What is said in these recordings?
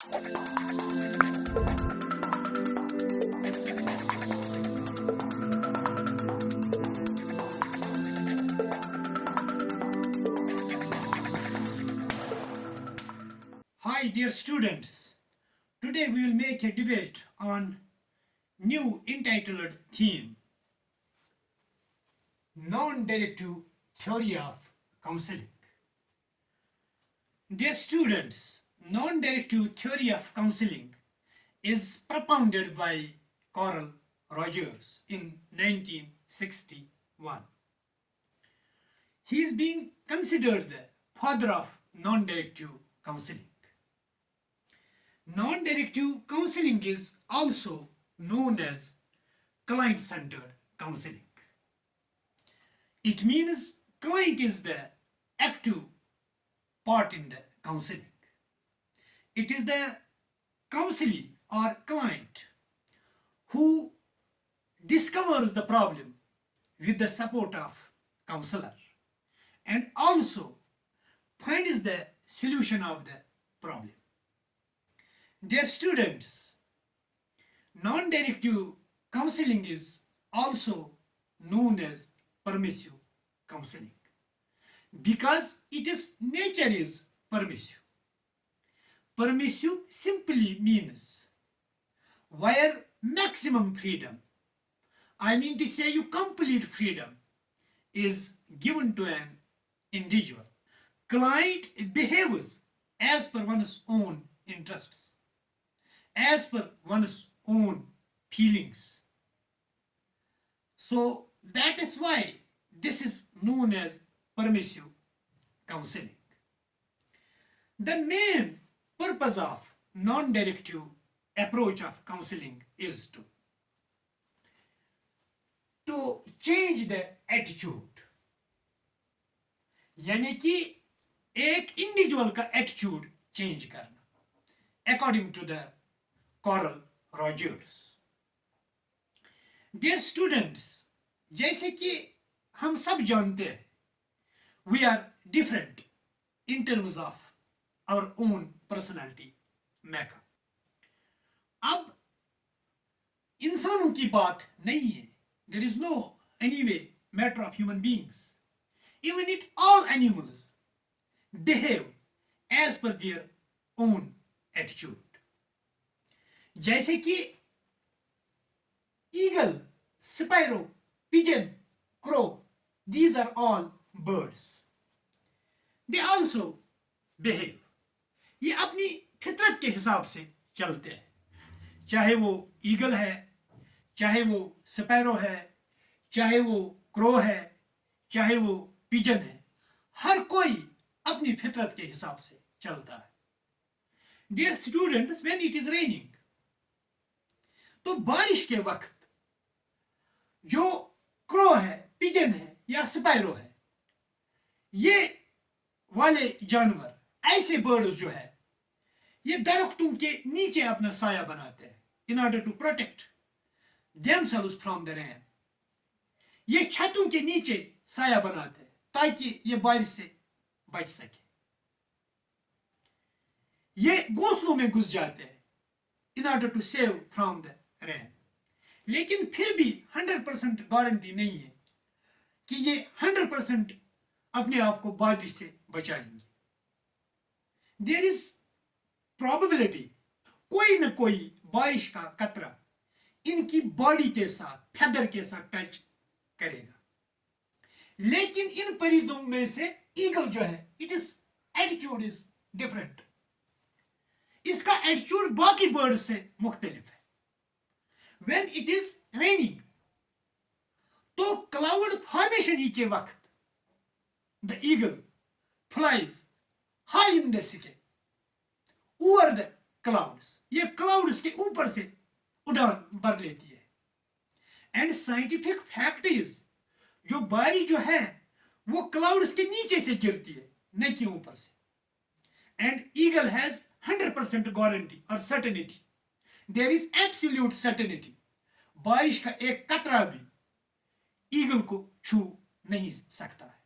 Hi dear students, today we will make a debate on new entitled theme, non-directive theory of counseling. Dear students, non-directive theory of counseling is propounded by Carl Rogers in 1961. He is being considered the father of non-directive counseling. Non-directive counseling is also known as client-centered counseling. It means client is the active part in the counseling. It is the counselee or client who discovers the problem with the support of counselor and also finds the solution of the problem. Dear students, non-directive counseling is also known as permissive counseling because its nature is permissive. Permissive simply means where maximum freedom, I mean to say you complete freedom, is given to an individual. Client behaves as per one's own interests, as per one's own feelings. So that is why this is known as permissive counseling. The main purpose of non-directive approach of counseling is to change the attitude, यानी कि एक individual का attitude change करना, according to the Carl Rogers. Dear students, जैसे कि हम सब जानते हैं, we are different in terms of our own personality makeup. अब इंसानों की बात नहीं है. There is no anyway matter of human beings. Even if all animals behave as per their own attitude. जैसे कि eagle, sparrow, pigeon, crow, these are all birds. They also behave. ये अपनी फितरत के हिसाब से चलते हैं. चाहे वो ईगल है, चाहे वो स्पैरो है, चाहे वो क्रो है, चाहे वो पिजन है, हर कोई अपनी फितरत के हिसाब से चलता है. Dear students, when it is raining, तो बारिश के वक्त जो क्रो है, पिजन है या स्पैरो है, ये वाले जानवर, ऐसे बर्ड्स जो है, ये दरख्तों के नीचे अपना साया बनाते हैं in order to protect themselves from the rain. ये छतों के नीचे साया बनाते हैं ताकि ये बारिश से बच सके. ये घोंसलों में घुस जाते हैं in order to save from the rain. लेकिन फिर भी 100% गारंटी नहीं है कि ये 100% अपने आप को बारिश से बचाएंगे. There is probability, कोई न कोई बारिश का कतरा इनकी बॉडी के साथ, फेदर के साथ टच करेगा. लेकिन इन परिंदों में से ईगल जो है, इट्स एटीट्यूड इज डिफरेंट. इसका एटीट्यूड बाकी बर्ड से मुख्तलिफ है. When it is raining, तो क्लाउड फॉर्मेशन ही के वक्त the eagle flies high in the sky over the clouds. ये क्लाउड्स के ऊपर से उड़ान भर लेती है. एंड साइंटिफिक फैक्ट इज, जो बारी जो है वो क्लाउड्स के नीचे से गिरती है, न कि ऊपर से. एंड ईगल हैज 100% गारंटी और certainty. There is absolute certainty. बारिश का एक कतरा भी ईगल को छू नहीं सकता है.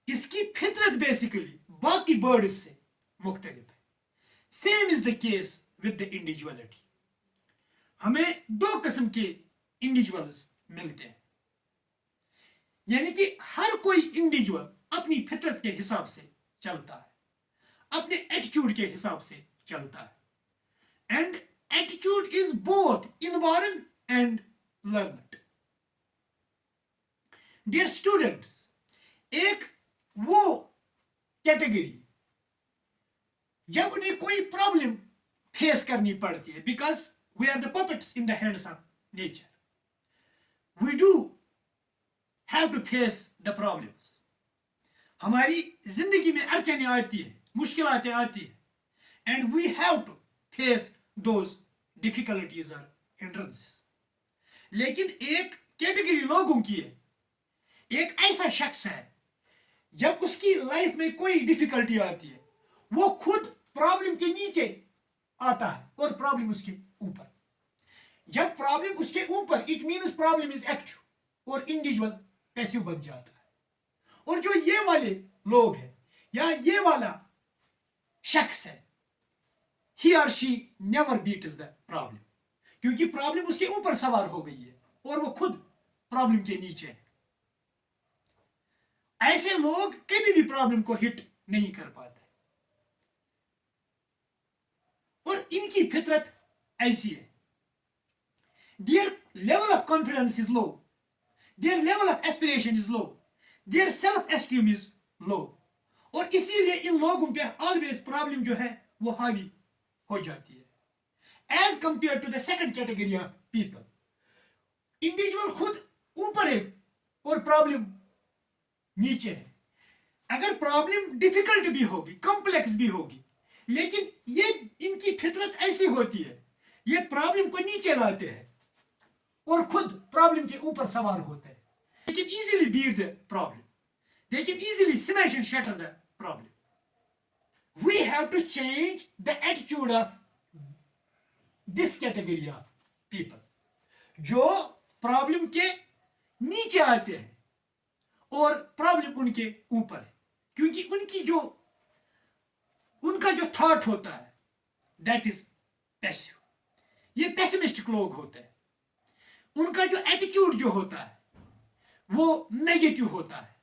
इसकी फितरत बेसिकली बाकी बर्ड्स से मुख्तलिफ है. Same is the case with the individuality. हमें दो किस्म के इंडिविजुअल्स मिलते हैं, यानी कि हर कोई इंडिविजुअल अपनी फितरत के हिसाब से चलता है, अपने एटीट्यूड के हिसाब से चलता है। And attitude is both inborn and learned. Dear students, एक वो कैटेगरी जब उन्हें कोई प्रॉब्लम फेस करनी पड़ती है, because we are the puppets in the hands of nature, we do have to face the problems. हमारी जिंदगी में अड़चनें आती है, मुश्किलातें आती है, and we have to face those difficulties और हिंड्रेंसेस। लेकिन एक कैटेगरी लोगों की है, एक ऐसा शख्स है जब उसकी लाइफ में कोई डिफिकल्टी आती है, वो खुद प्रॉब्लम के नीचे आता है और प्रॉब्लम उसके ऊपर। जब प्रॉब्लम उसके ऊपर, it means problem is active और इंडिविजुअल पैसिव बन जाता है। और जो ये वाले लोग हैं या ये वाला शख्स है, ही और she never beats the problem, क्योंकि प्रॉब्लम उसके ऊपर सवार हो गई है और वो खुद प्रॉब्लम के नीचे है। ऐसे लोग कभी भी प्रॉब्लम को हिट नहीं कर पाते और इनकी फितरत ऐसी है। Their level of confidence is low, their level of aspiration is low, their self esteem is low, और इसीलिए इन लोगों पे ऑलवेज प्रॉब्लम जो है वो हावी हो जाती है as compared to the second category of people. Individual खुद ऊपर है और प्रॉब्लम नीचे है। अगर प्रॉब्लम डिफिकल्ट भी होगी, कॉम्प्लेक्स भी होगी, लेकिन ये इनकी फितरत ऐसी होती है, ये प्रॉब्लम को नीचे लाते हैं और खुद प्रॉब्लम के ऊपर सवार होते हैं। They can easily beat the problem. They can easily smash and shatter the problem. We have to change the attitude of this category of people, जो प्रॉब्लम के नीचे आते हैं और प्रॉब्लम उनके ऊपर है, क्योंकि उनका जो थॉट होता है दैट इज पैसिव। ये पेसिमिस्टिक लोग होते हैं, उनका जो एटीट्यूड जो होता है वो नेगेटिव होता है,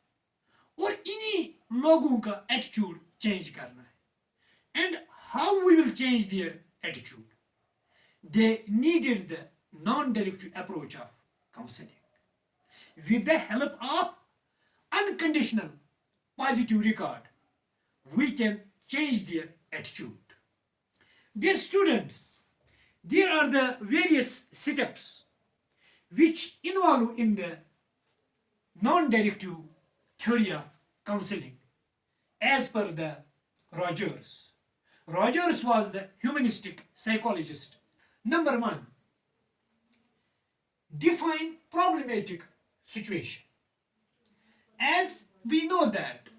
और इन्हीं लोगों का एटीट्यूड चेंज करना है। And how we will change their attitude? They needed the non directive approach of counselling with the help of unconditional positive record. We can change their attitude. Dear students, there are the various steps which involve in the non-directive theory of counseling as per the Rogers. Rogers was the humanistic psychologist. Number 1, define problematic situation. As we know that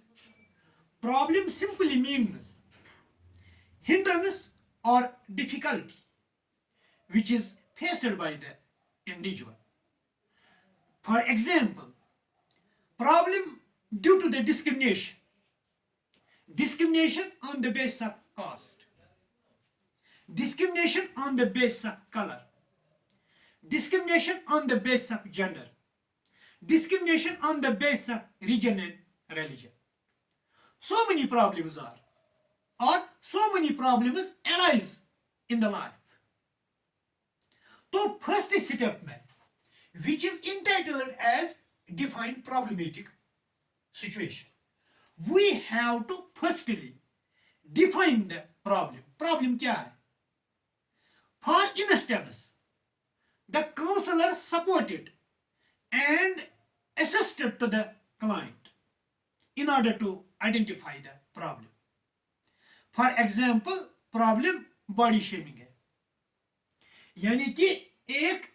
problem simply means hindrance or difficulty which is faced by the individual. For example, problem due to the discrimination, discrimination on the basis of caste, discrimination on the basis of color, discrimination on the basis of gender, discrimination on the basis of region and religion. So many problems are, or so many problems arise in the life. So first step में, which is entitled as define problematic situation, we have to firstly define the problem. Problem क्या है? For instance, the counselor supported and assisted to the client in order to identify the problem. For example, problem body shaming है, यानी कि एक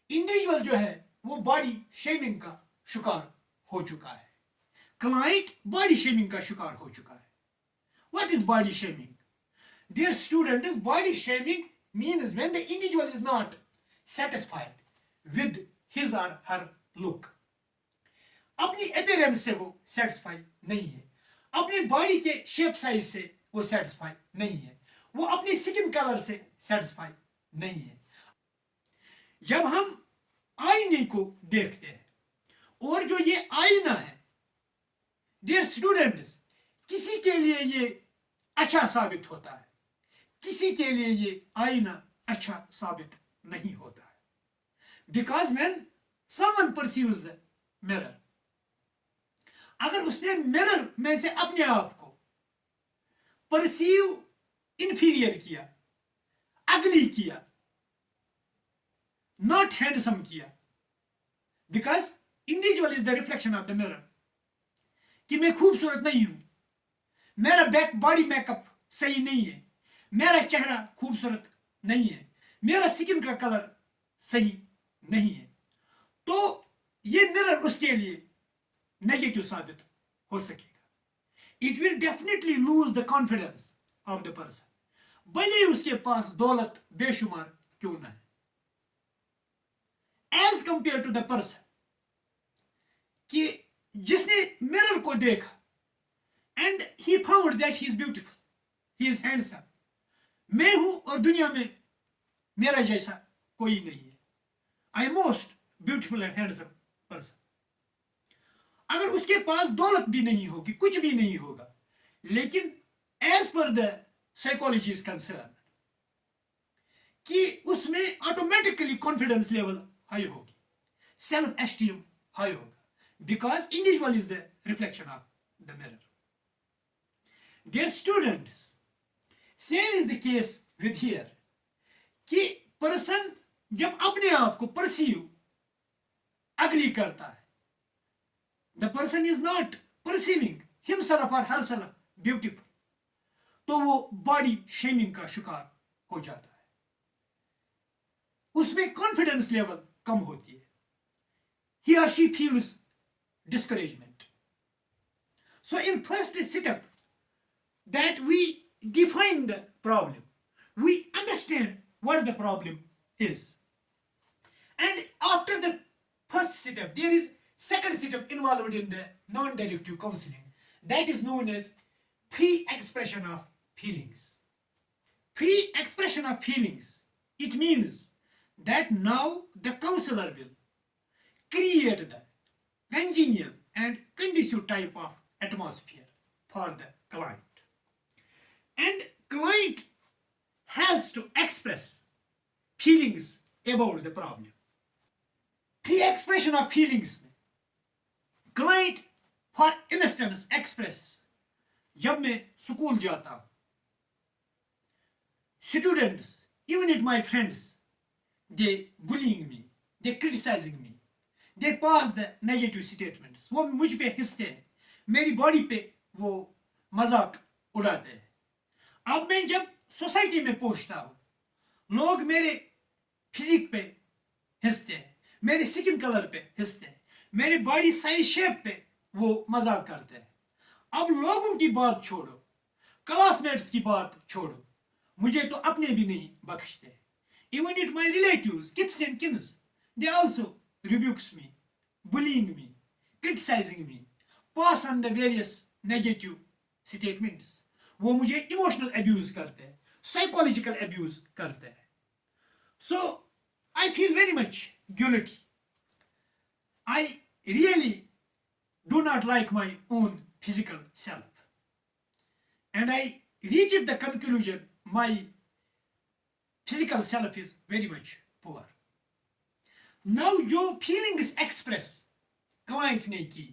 individual जो है वो body shaming का शिकार हो चुका है, क्लाइंट बॉडी शेमिंग का शिकार हो चुका है। What is body shaming? Dear students, body shaming means when the individual is not satisfied with his or her look. अपनी अपीयरेंस से वो सेटिस्फाई नहीं है, अपनी बॉडी के शेप साइज से वो सेटिस्फाई नहीं है, वो अपनी स्किन कलर से सेटिस्फाई नहीं है। जब हम आईने को देखते हैं, और जो ये आईना है डियर स्टूडेंट्स, किसी के लिए ये अच्छा साबित होता है, किसी के लिए ये आईना अच्छा साबित नहीं होता है। Because when someone perceives the mirror, अगर उसने मिरर में से अपने आप को परसीव इंफीरियर किया, अगली किया, नॉट हैंडसम किया, because individual is the reflection of the mirror, कि मैं खूबसूरत नहीं हूं, मेरा बैक बॉडी मेकअप सही नहीं है, मेरा चेहरा खूबसूरत नहीं है, मेरा स्किन का कलर सही नहीं है, तो ये मिरर उसके लिए नेगेटिव साबित हो सकेगा। It will definitely lose the confidence of the person, भले उसके पास दौलत बेशुमार क्यों ना है, as compared to the person कि जिसने मिरर को देखा and he found that he is beautiful, he is handsome, मैं हूं और दुनिया में मेरा जैसा कोई नहीं है, I am most beautiful and handsome person. अगर उसके पास दौलत भी नहीं होगी, कुछ भी नहीं होगा, लेकिन as per the psychology is concern कि उसमें ऑटोमेटिकली कॉन्फिडेंस लेवल हाई होगी, सेल्फ एस्टीम हाई होगा, because individual is the reflection of the mirror. Dear students, same is the case with here, कि person जब अपने आप को perceive अगली करता है, the person is not perceiving himself or herself beautiful, तो वो body shaming का शिकार हो जाता है, उसमें confidence level कम होती है, he or she feels discouragement. So in first step that we define the problem, we understand what the problem is, and after the first step there is second step involved in the non-directive counseling, that is known as pre-expression of feelings. Pre-expression of feelings, it means that now the counselor will create the congenial and conducive type of atmosphere for the client, and client has to express feelings about the problem. Pre-expression of feelings में client for instance express, जब मैं school जाता हूं, students, even if my friends, they bullying me, they criticizing me, they pass the negative statements, वो मुझ पे हंसते हैं, मेरी बॉडी पे वो मजाक उड़ाते हैं। अब मैं जब सोसाइटी में पहुंचता हूं, लोग मेरे फिजिक पे हंसते हैं, मेरे स्किन कलर पे हंसते हैं, मेरे बॉडी साइज शेप पे वो मजाक करते हैं। अब लोगों की बात छोड़ो, क्लासमेट्स की बात छोड़ो, मुझे तो अपने भी नहीं बख्शते। Even if my relatives, kiths and kins, they also rebukes me, bullying me, criticizing me, pass on the various negative statements. वो मुझे इमोशनल अब्यूज करते हैं, साइकोलॉजिकल अब्यूज करते हैं। So I feel very much guilty, I really do not like my own physical self, and I reached the conclusion my physical self is very much poor. Now जो feelings express client ने की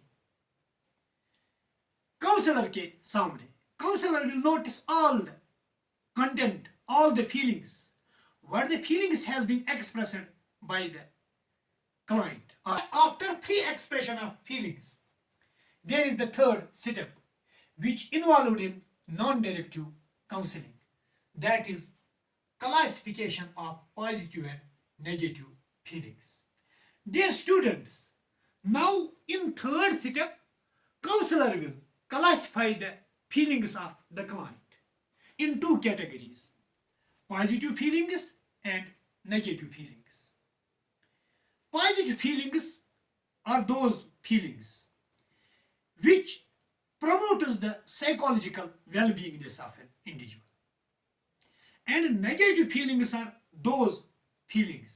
counselor के सामने, counselor will notice all the content, all the feelings, what the feelings has been expressed by the client. After pre-expression of feelings, there is the third step which involved in non-directive counseling, that is classification of positive and negative feelings. Dear students, now in third step, counselor will classify the feelings of the client in two categories: positive feelings and negative feelings. Positive feelings are those feelings which promotes the psychological well-beingness of an individual. And negative feelings are those feelings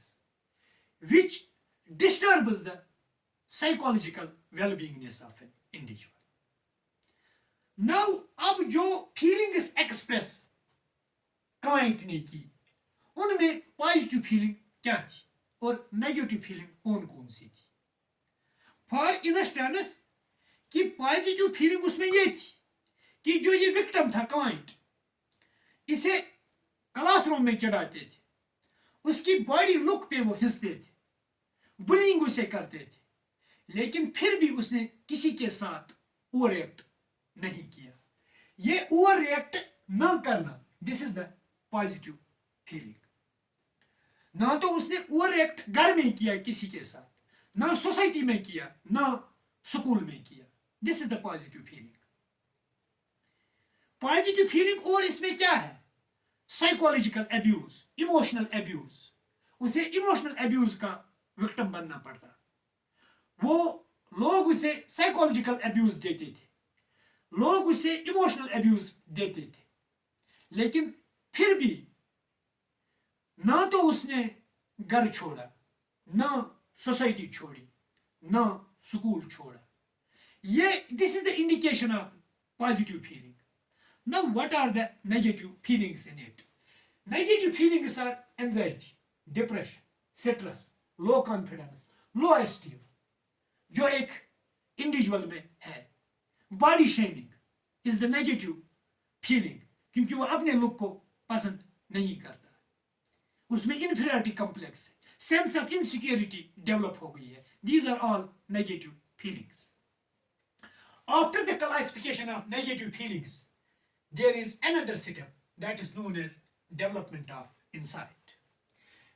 which disturbs the psychological well-beingness of an individual. Now, अब जो feelings express client ने की, उनमें positive feeling क्या थी और negative feeling कौन कौन सी थी? फॉर इंस्टेंस कि पॉजिटिव फीलिंग उसमें ये थी कि जो ये विक्टिम था क्लाइंट, इसे क्लासरूम में चढ़ाते थे, उसकी बॉडी लुक पे वो हंसते थे, बुलिंग उसे करते थे, लेकिन फिर भी उसने किसी के साथ ओवर रिएक्ट नहीं किया. ये ओवर रिएक्ट न करना, this is the positive feeling. ना तो उसने ओवर रिएक्ट घर में किया किसी के साथ, ना सोसाइटी में किया, ना स्कूल में किया. This is the positive feeling. Positive feeling और इसमें क्या है? Psychological abuse, emotional abuse. उसे इमोशनल अब्यूज का विक्टिम बनना पड़ता. वो लोग उसे साइकोलॉजिकल अब्यूज देते थे, लोग उसे इमोशनल अब्यूज देते थे, लेकिन फिर भी ना तो उसने घर छोड़ा, ना सोसाइटी छोड़ी, ना स्कूल छोड़ा. ये this is the indication of positive feeling. Now, what are the negative feelings in it? Negative feelings are anxiety, depression, stress, low confidence, low esteem. जो एक इंडिविजुअल में है. Body shaming is the negative feeling, क्योंकि वो अपने look को पसंद नहीं करता. उसमें इंफीरियरिटी कॉम्प्लेक्स है, सेंस ऑफ इनसिक्योरिटी डेवलप हो गई है. These are all negative feelings. After the classification of negative feelings, there is another step that is known as development of insight.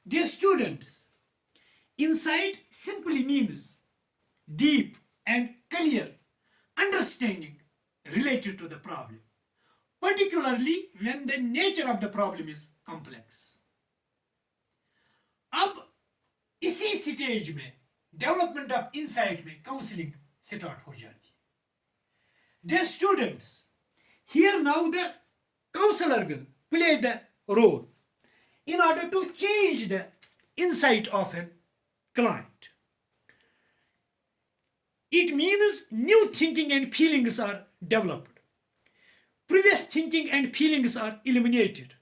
Dear students, insight simply means deep and clear understanding related to the problem, particularly when the nature of the problem is complex. अब इसी stage में development of insight में counselling start हो जाती है. Dear students, here now the counselor will play the role in order to change the insight of a client. It means new thinking and feelings are developed. Previous thinking and feelings are eliminated.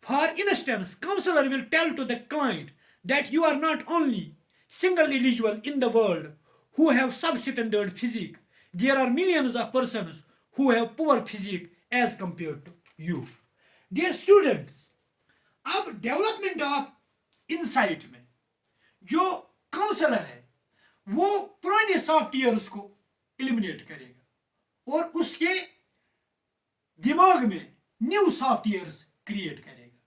For instance, counselor will tell to the client that you are not only single individual in the world who have substandard physique. There are millions of persons who have poor physique as compared to you. Dear students, अब development of insight में जो counsellor है वो पुराने softwares को eliminate करेगा और उसके दिमाग में न्यू सॉफ्टवेयर्स क्रिएट करेगा.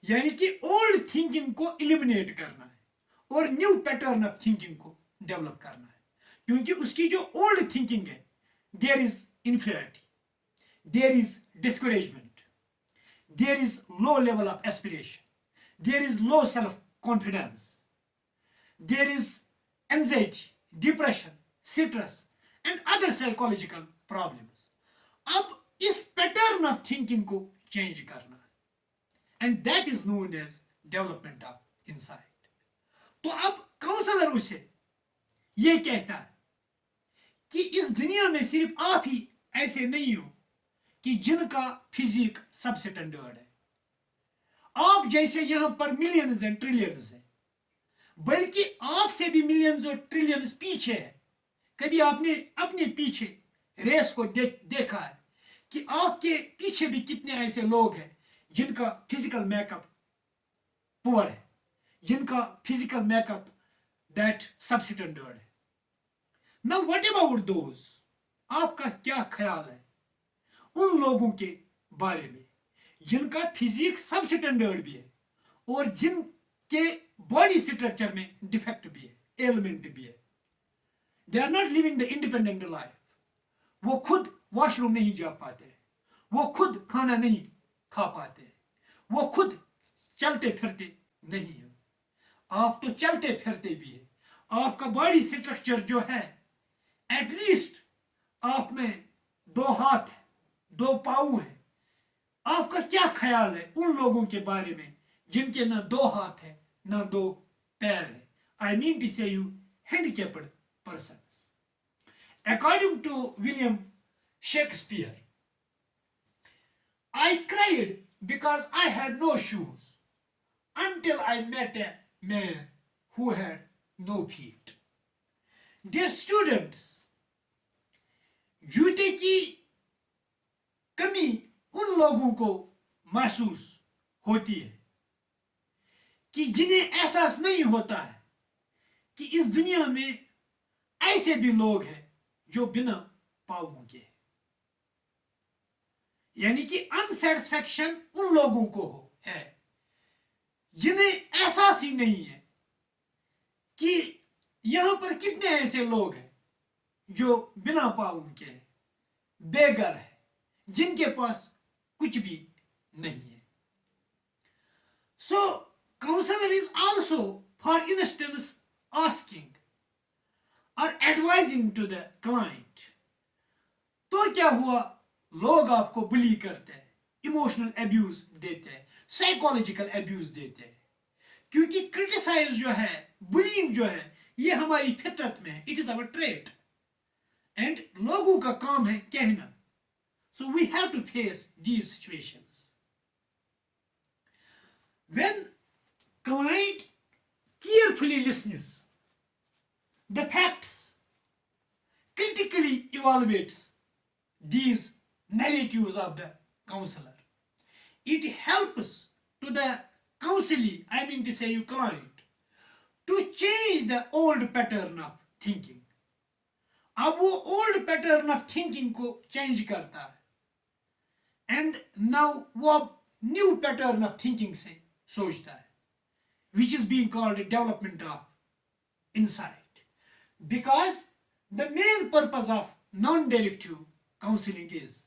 यानी कि ओल्ड थिंकिंग को एलिमिनेट करना है और न्यू पैटर्न ऑफ थिंकिंग को डेवलप करना है. क्योंकि उसकी जो ओल्ड थिंकिंग है, there is inferiority, there is discouragement, there is low level of aspiration, there is low self-confidence, there is anxiety, depression, stress and other psychological problems. अब इस pattern of thinking को change करना है and that is known as development of insight. तो अब counsellor उसे ये कहता है कि इस दुनिया में सिर्फ आप ही ऐसे नहीं हो कि जिनका फिजिक सबसे स्टैंडर्ड है. आप जैसे यहां पर मिलियंस एंड ट्रिलियंस हैं, बल्कि आपसे भी मिलियंस और ट्रिलियंस पीछे है. कभी आपने अपने पीछे रेस को देखा है कि आपके पीछे भी कितने ऐसे लोग हैं जिनका फिजिकल मेकअप पुअर है, जिनका फिजिकल मेकअप दैट सबसे स्टैंडर्ड है. Now what about those? आपका क्या ख्याल है उन लोगों के बारे में जिनका फिजिक सब स्टैंडर्ड भी है और जिनके बॉडी स्ट्रक्चर में डिफेक्ट भी है, एलिमेंट भी है. They are not living the independent life. वो खुद वॉशरूम नहीं जा पाते, वो खुद खाना नहीं खा पाते, वो खुद चलते फिरते नहीं है. आप तो चलते फिरते भी है. आपका बॉडी स्ट्रक्चर जो है एटलीस्ट आप में दो हाथ है, दो पाँव है। आपका क्या ख्याल है उन लोगों के बारे में जिनके ना दो हाथ है ना दो पैर है? आई मीन टू से you handicapped persons. According to William Shakespeare, I cried because I had no shoes until I met a man who had no feet. Dear students, जूते की कमी उन लोगों को महसूस होती है कि जिन्हें एहसास नहीं होता है कि इस दुनिया में ऐसे भी लोग हैं जो बिना पाँवों के, यानी कि अनसेटिस्फैक्शन उन लोगों को है जिन्हें एहसास ही नहीं है कि यहां पर कितने ऐसे लोग हैं जो बिना पाँवों के हैं, बेघर है, जिनके पास कुछ भी नहीं है. So counselor is also, for instance, asking or advising to the client. तो क्या हुआ, लोग आपको बुली करते हैं, इमोशनल अब्यूज देते हैं, साइकोलॉजिकल अब्यूज देते हैं, क्योंकि क्रिटिसाइज जो है, बुलिंग जो है, ये हमारी फितरत में है. It is our trait and लोगों का काम है कहना. So we have to face these situations. When client carefully listens, the facts, critically evaluates these narratives of the counselor, it helps to the counselee, I mean to say you client, to change the old pattern of thinking. अब वो old pattern of thinking को change करता है and now वो new pattern of thinking से सोचता है, which is being called a development of insight. Because the main purpose of non-directive counseling is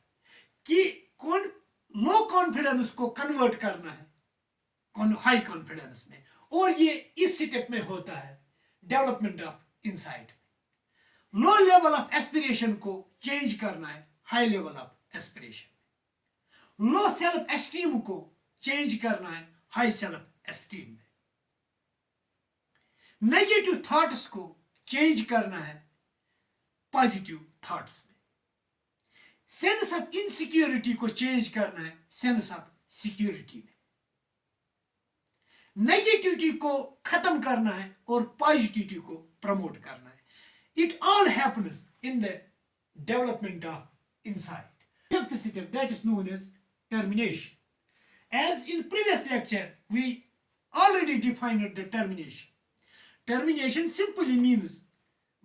कि लो कॉन्फिडेंस को कन्वर्ट करना है हाई कॉन्फिडेंस में, और ये इस स्टेप में होता है development of insight. Low level of aspiration को चेंज करना है high level of aspiration. Low self esteem को चेंज करना है हाई सेल्फ एस्टीम में. नेगेटिव थॉट्स को चेंज करना है पॉजिटिव थॉट्स में. सेंस ऑफ इनसिक्योरिटी को चेंज करना है सेंस ऑफ सिक्योरिटी में. नेगेटिविटी को खत्म करना है और पॉजिटिविटी को प्रमोट करना है. It all happens in the development of insight. Fifth step, that is known as termination. As in previous lecture, we already defined the termination. Termination simply means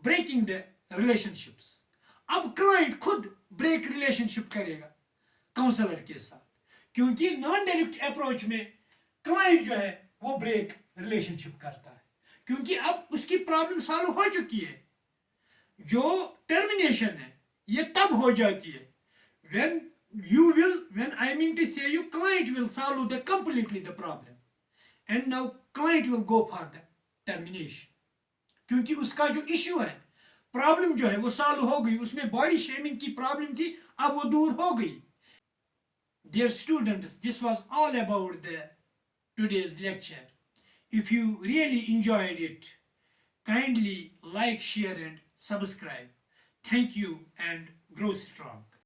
breaking the relationships. अब client खुद break relationship करेगा counsellor के साथ, क्योंकि non direct approach में client जो है वो ब्रेक रिलेशनशिप करता है, क्योंकि अब उसकी प्रॉब्लम सॉल्व हो चुकी है. जो टर्मिनेशन है ये तब हो जाती है when I mean to say you client will solve the completely the problem and now client will go for the termination, क्योंकि उसका जो इश्यू है, प्रॉब्लम जो है वो सॉल्व हो गई. उसमें बॉडी शेमिंग की प्रॉब्लम थी, अब वो दूर हो गई. Dear students, this was all about the today's lecture. If you really enjoyed it, kindly like, share and subscribe. Thank you and grow strong.